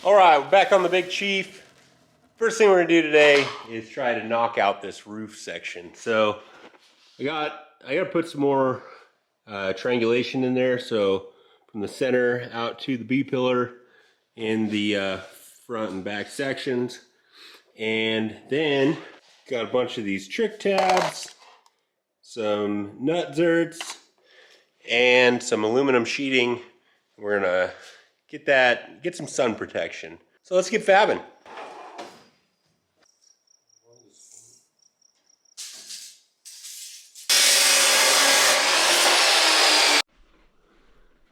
All right, we're back on the Big Chief. First thing we're gonna do today is try to knock out this roof section. So I gotta put some more triangulation in there. So from the center out to the B pillar in the front and back sections. And then got a bunch of these trick tabs, some nut zerts, and some aluminum sheeting. We're gonna get some sun protection. So let's get fabbing.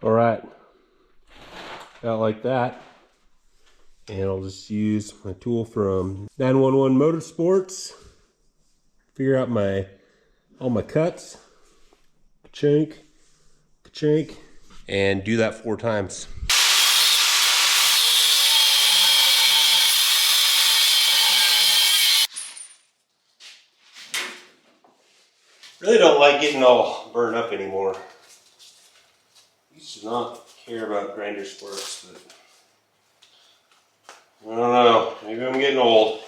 All right, got like that. And I'll just use my tool from 911 Motorsports. Figure out all my cuts. Ka-chink, ka-chink, and do that 4 times. Really don't like getting all burned up anymore. Used to not care about grinder sparks, but I don't know, maybe I'm getting old.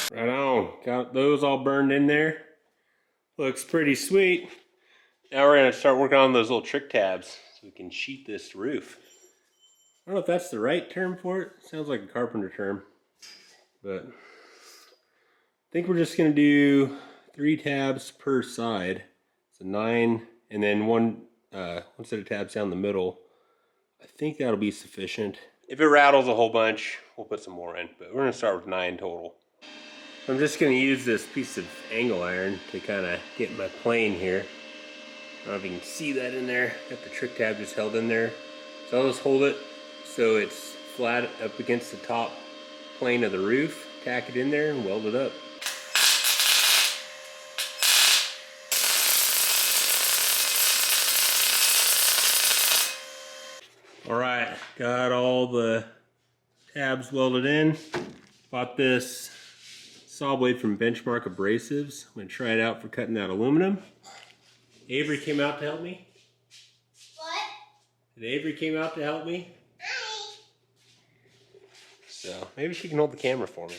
Right on, got those all burned in there. Looks pretty sweet. Now we're gonna start working on those little trick tabs so we can sheet this roof. I don't know if that's the right term for it. Sounds like a carpenter term, but I think we're just gonna do 3 tabs per side. So 9, and then one set of tabs down the middle. I think that'll be sufficient. If it rattles a whole bunch, we'll put some more in, but we're gonna start with 9 total. I'm just gonna use this piece of angle iron to kind of get my plane here. I don't know if you can see that in there. Got the trick tab just held in there. So I'll just hold it so it's flat up against the top plane of the roof. Tack it in there and weld it up. All right, got all the tabs welded in. Bought this saw blade from Benchmark Abrasives. I'm gonna try it out for cutting that aluminum. Avery came out to help me. What? And Avery came out to help me. Hi. So maybe she can hold the camera for me.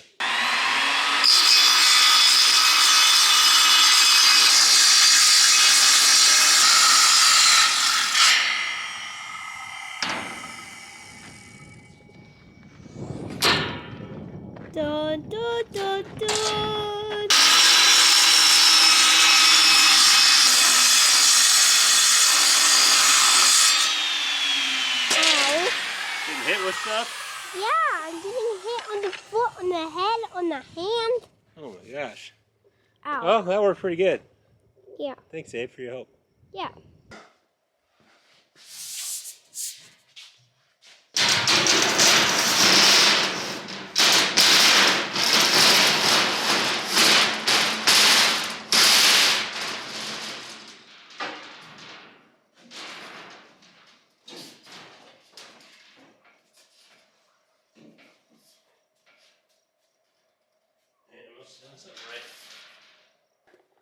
Dun, dun, dun, dun. Ow. Getting hit with stuff? Yeah, I'm getting hit on the foot, on the head, on the hand. Oh my gosh. Ow. Oh, that worked pretty good. Yeah. Thanks, Abe, for your help. Yeah.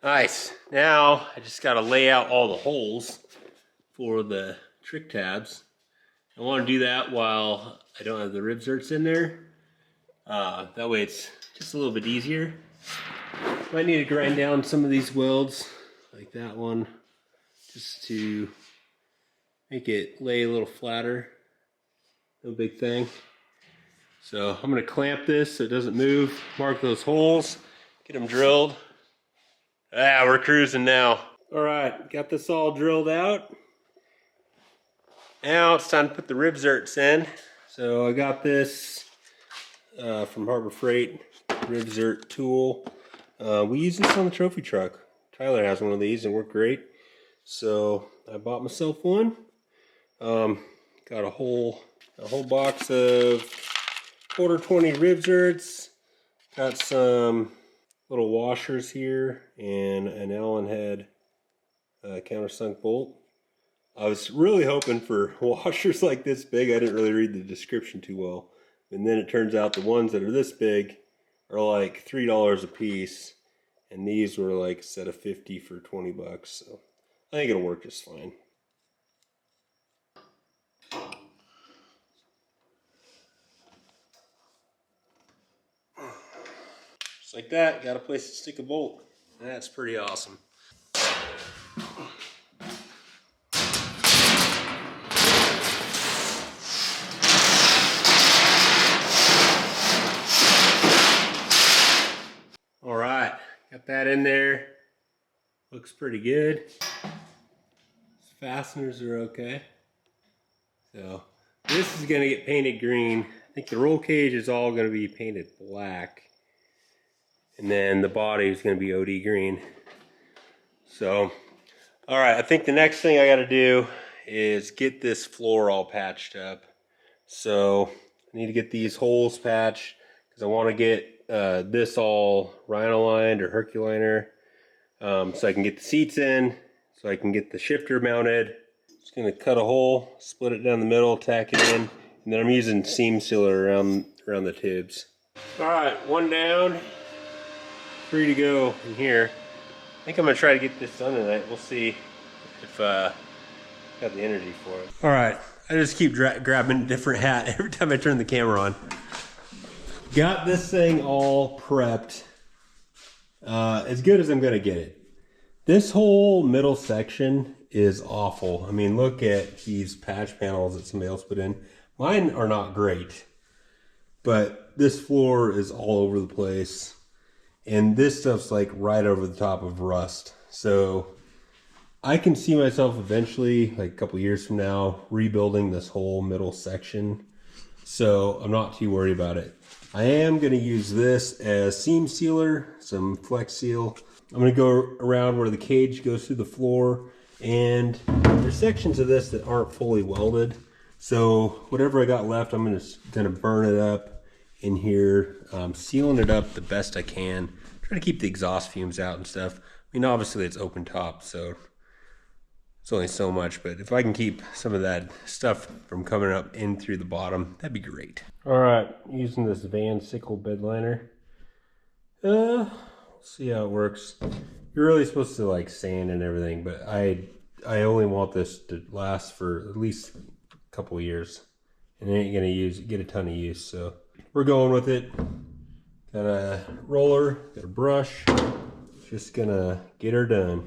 Nice. Now I just got to lay out all the holes for the trick tabs. I want to do that while I don't have the rib zerts in there. That way it's just a little bit easier. Might need to grind down some of these welds, like that one, just to make it lay a little flatter. No big thing. So I'm going to clamp this so it doesn't move, mark those holes, get them drilled. Ah, we're cruising now. All right, got this all drilled out. Now it's time to put the rib zerts in. So I got this from Harbor Freight rib zert tool. We use this on the trophy truck. Tyler has one of these and worked great. So I bought myself one. Got a whole box of 1/4 rib zerts. Got some little washers here and an Allen head countersunk bolt. I was really hoping for washers like this big. I didn't really read the description too well. And then it turns out the ones that are this big are like $3 a piece. And these were like a set of 50 for 20 bucks. So I think it'll work just fine. Just like that, got a place to stick a bolt. That's pretty awesome. All right, got that in there. Looks pretty good. Fasteners are okay. So this is gonna get painted green. I think the roll cage is all gonna be painted black. And then the body is gonna be OD green. So, all right, I think the next thing I gotta do is get this floor all patched up. So I need to get these holes patched because I wanna get this all rhino lined or Herculiner so I can get the seats in, so I can get the shifter mounted. Just gonna cut a hole, split it down the middle, tack it in, and then I'm using seam sealer around the tubes. All right, one down, free to go in here. I think I'm gonna try to get this done tonight. We'll see if got the energy for it. All right, I just keep grabbing a different hat every time I turn the camera on. Got this thing all prepped, as good as I'm gonna get it. This whole middle section is awful. I mean, look at these patch panels that somebody else put in. Mine are not great, but this floor is all over the place. And this stuff's like right over the top of rust. So I can see myself eventually, like a couple years from now, rebuilding this whole middle section. So I'm not too worried about it. I am gonna use this as seam sealer, some Flex Seal. I'm gonna go around where the cage goes through the floor, and there's sections of this that aren't fully welded. So whatever I got left, I'm gonna burn it up in here, sealing it up the best I can. Try to keep the exhaust fumes out and stuff. I mean, obviously it's open top, so it's only so much, but if I can keep some of that stuff from coming up in through the bottom, that'd be great. All right, using this Van Sickle bed liner. See how it works. You're really supposed to like sand and everything, but I only want this to last for at least a couple of years, and it ain't gonna get a ton of use. So we're going with it. Got a roller, got a brush. Just gonna get her done.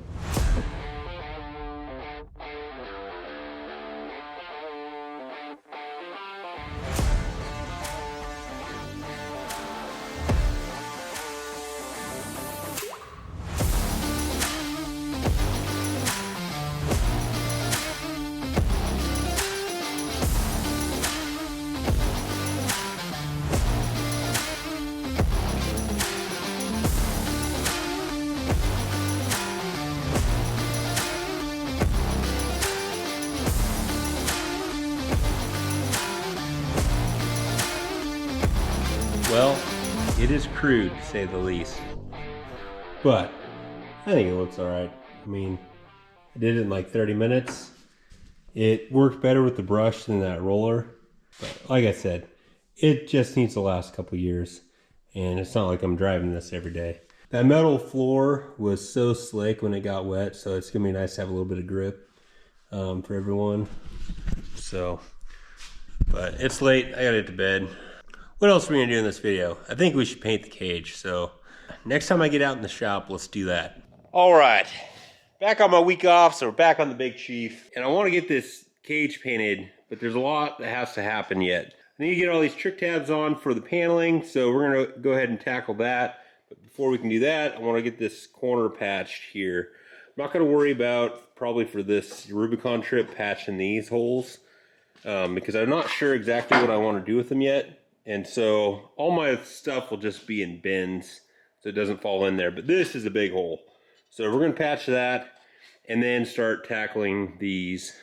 Well, it is crude to say the least, but I think it looks all right. I mean, I did it in like 30 minutes. It worked better with the brush than that roller, but like I said, it just needs to last a couple years, and it's not like I'm driving this every day. That metal floor was so slick when it got wet, so it's gonna be nice to have a little bit of grip for everyone. So, but it's late, I gotta get to bed. What else are we gonna do in this video? I think we should paint the cage, so next time I get out in the shop, let's do that. All right, back on my week off, so we're back on the Big Chief, and I wanna get this cage painted, but there's a lot that has to happen yet. I need to get all these trick tabs on for the paneling, so we're gonna go ahead and tackle that. But before we can do that, I wanna get this corner patched here. I'm not gonna worry about, probably for this Rubicon trip, patching these holes, because I'm not sure exactly what I wanna do with them yet. And so all my stuff will just be in bins so it doesn't fall in there. But this is a big hole. So we're going to patch that and then start tackling these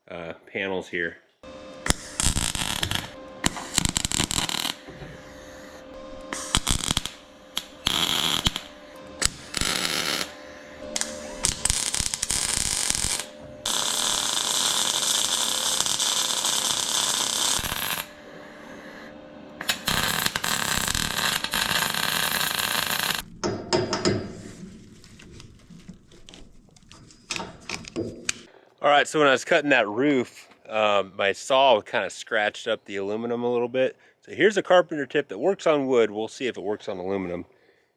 panels here. All right, so when I was cutting that roof, my saw kind of scratched up the aluminum a little bit. So here's a carpenter tip that works on wood. We'll see if it works on aluminum.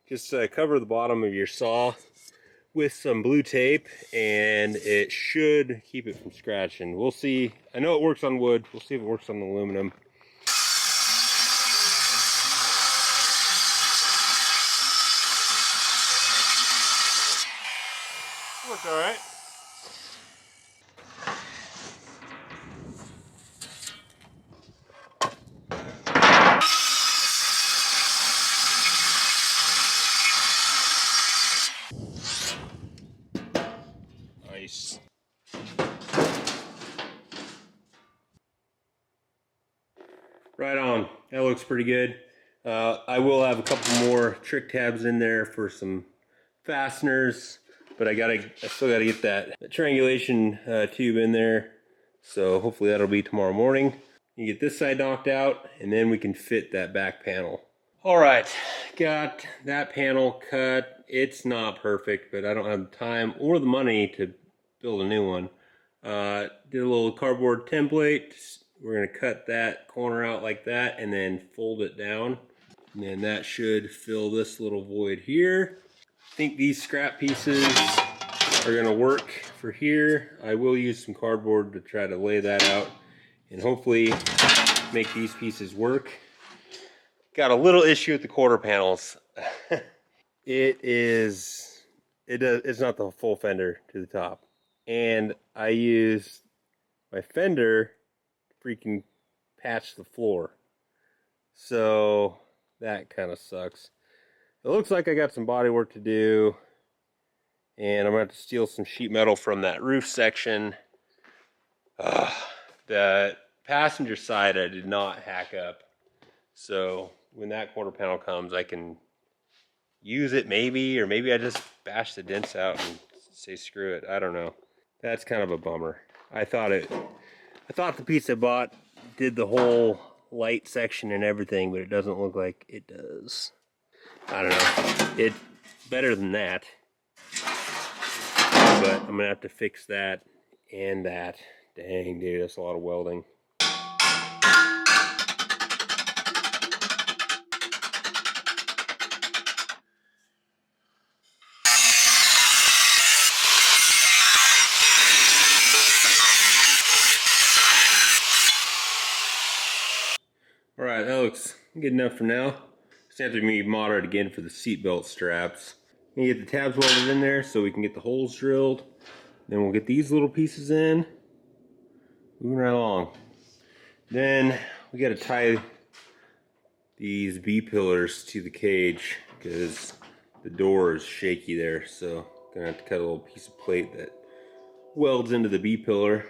Just cover the bottom of your saw with some blue tape, and it should keep it from scratching. We'll see. I know it works on wood. We'll see if it works on aluminum. Worked all right. Nice. Right on. That looks pretty good. I will have a couple more trick tabs in there for some fasteners, but I still gotta get that triangulation tube in there. So hopefully that'll be tomorrow morning. You get this side knocked out, and then we can fit that back panel. All right, got that panel cut. It's not perfect, but I don't have the time or the money to build a new one. Did a little cardboard template. We're gonna cut that corner out like that and then fold it down. And then that should fill this little void here. I think these scrap pieces are gonna work for here. I will use some cardboard to try to lay that out and hopefully make these pieces work. Got a little issue with the quarter panels. It's not the full fender to the top. And I used my fender to freaking patch the floor. So that kind of sucks. It looks like I got some body work to do. And I'm going to have to steal some sheet metal from that roof section. The passenger side I did not hack up. So when that quarter panel comes, I can use it maybe, or maybe I just bash the dents out and say screw it. I don't know. That's kind of a bummer. I thought the piece I bought did the whole light section and everything, but it doesn't look like it does. I don't know. It's better than that. But I'm gonna have to fix that and that. Dang, dude, that's a lot of welding. All right, that looks good enough for now. Just have to be moderate again for the seatbelt straps. You get the tabs welded in there so we can get the holes drilled. Then we'll get these little pieces in. Moving right along. Then we got to tie these B-pillars to the cage because the door is shaky there. So gonna have to cut a little piece of plate that welds into the B-pillar.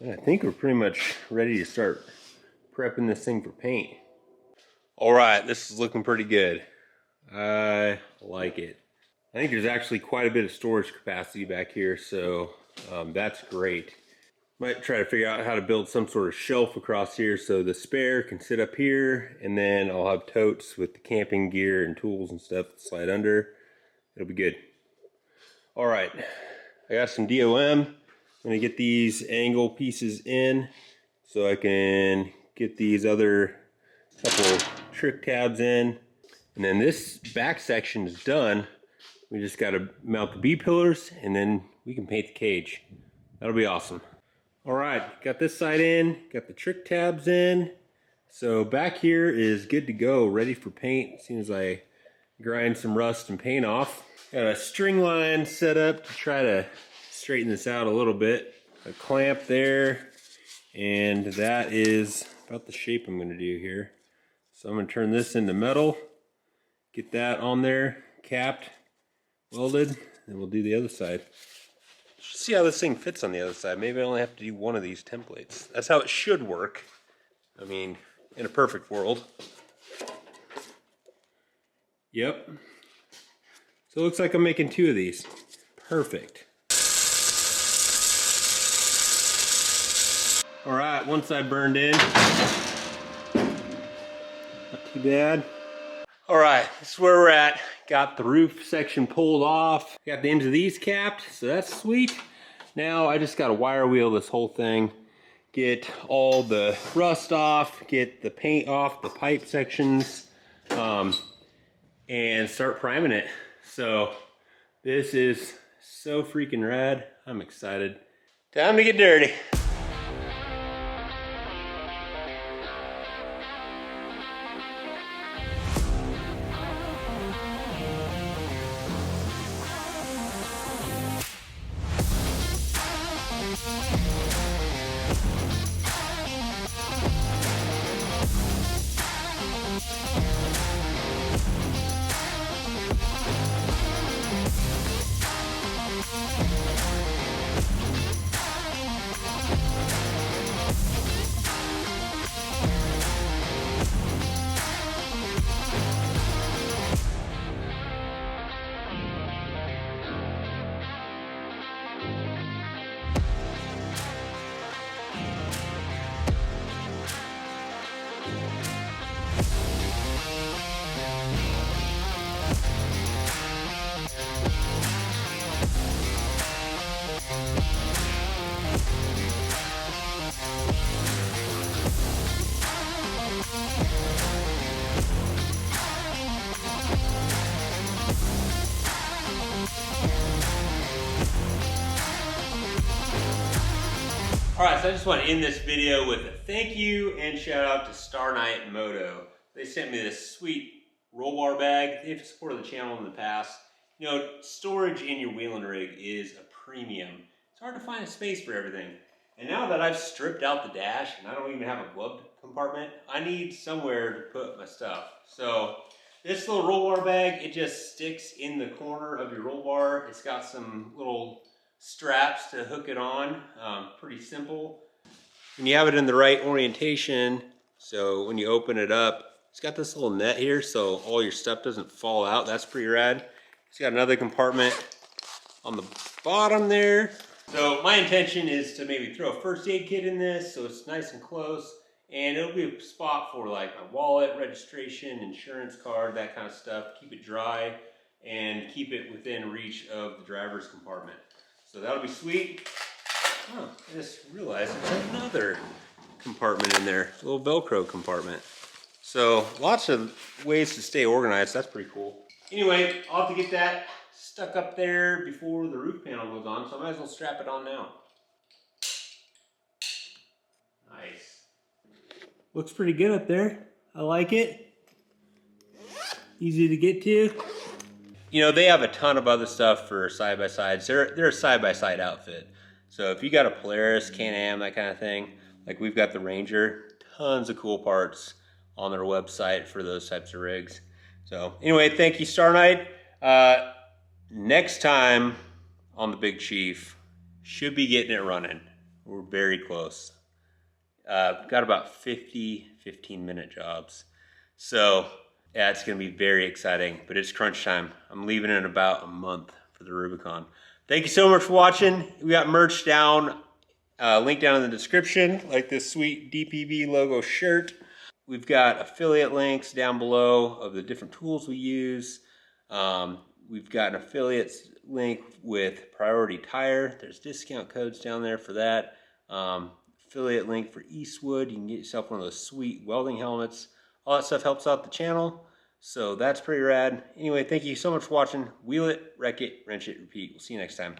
And I think we're pretty much ready to start prepping this thing for paint. All right, this is looking pretty good. I like it. I think there's actually quite a bit of storage capacity back here, so that's great. Might try to figure out how to build some sort of shelf across here so the spare can sit up here, and then I'll have totes with the camping gear and tools and stuff that slide under. It'll be good. All right, I got some DOM. I'm gonna get these angle pieces in so I can get these other couple trick tabs in. And then this back section is done. We just got to mount the B-pillars and then we can paint the cage. That'll be awesome. All right, got this side in, got the trick tabs in. So back here is good to go, ready for paint as soon as I grind some rust and paint off. Got a string line set up to try to straighten this out a little bit. A clamp there, and that is about the shape I'm going to do here. So I'm going to turn this into metal, get that on there, capped, welded, and we'll do the other side. See how this thing fits on the other side. Maybe I only have to do one of these templates. That's how it should work. I mean, in a perfect world. Yep. So it looks like I'm making two of these. Perfect. All right, one side burned in. Not too bad. All right, this is where we're at. Got the roof section pulled off. Got the ends of these capped, so that's sweet. Now I just got to wire wheel this whole thing, get all the rust off, get the paint off the pipe sections, and start priming it. So this is so freaking rad. I'm excited. Time to get dirty. Alright, so I just want to end this video with a thank you and shout out to Star Knight Moto. They sent me this sweet roll bar bag. They've supported the channel in the past. You know, storage in your wheeling rig is a premium. It's hard to find a space for everything. And now that I've stripped out the dash and I don't even have a glove compartment, I need somewhere to put my stuff. So this little roll bar bag, it just sticks in the corner of your roll bar. It's got some little straps to hook it on, pretty simple. When you have it in the right orientation, so when you open it up, it's got this little net here so all your stuff doesn't fall out. That's pretty rad. It's got another compartment on the bottom there. So my intention is to maybe throw a first aid kit in this so it's nice and close, and it'll be a spot for like my wallet, registration, insurance card, that kind of stuff. Keep it dry and keep it within reach of the driver's compartment. So that'll be sweet. Oh, I just realized there's another compartment in there, a little Velcro compartment. So lots of ways to stay organized. That's pretty cool. Anyway, I'll have to get that stuck up there before the roof panel goes on, so I might as well strap it on now. Nice. Looks pretty good up there. I like it. Easy to get to. You know, they have a ton of other stuff for side-by-sides. They're a side-by-side outfit. So if you got a Polaris, Can-Am, that kind of thing, like we've got the Ranger, tons of cool parts on their website for those types of rigs. So anyway, thank you, Star Knight. Next time on the Big Chief, should be getting it running. We're very close. Got about 50 15-minute jobs. So yeah, it's going to be very exciting, but it's crunch time. I'm leaving in about a month for the Rubicon. Thank you so much for watching. We got merch down, link down in the description, like this sweet DPV logo shirt. We've got affiliate links down below of the different tools we use. We've got an affiliates link with Priority Tire. There's discount codes down there for that. Affiliate link for Eastwood. You can get yourself one of those sweet welding helmets. All that stuff helps out the channel. So that's pretty rad. Anyway, thank you so much for watching. Wheel it, wreck it, wrench it, repeat. We'll see you next time.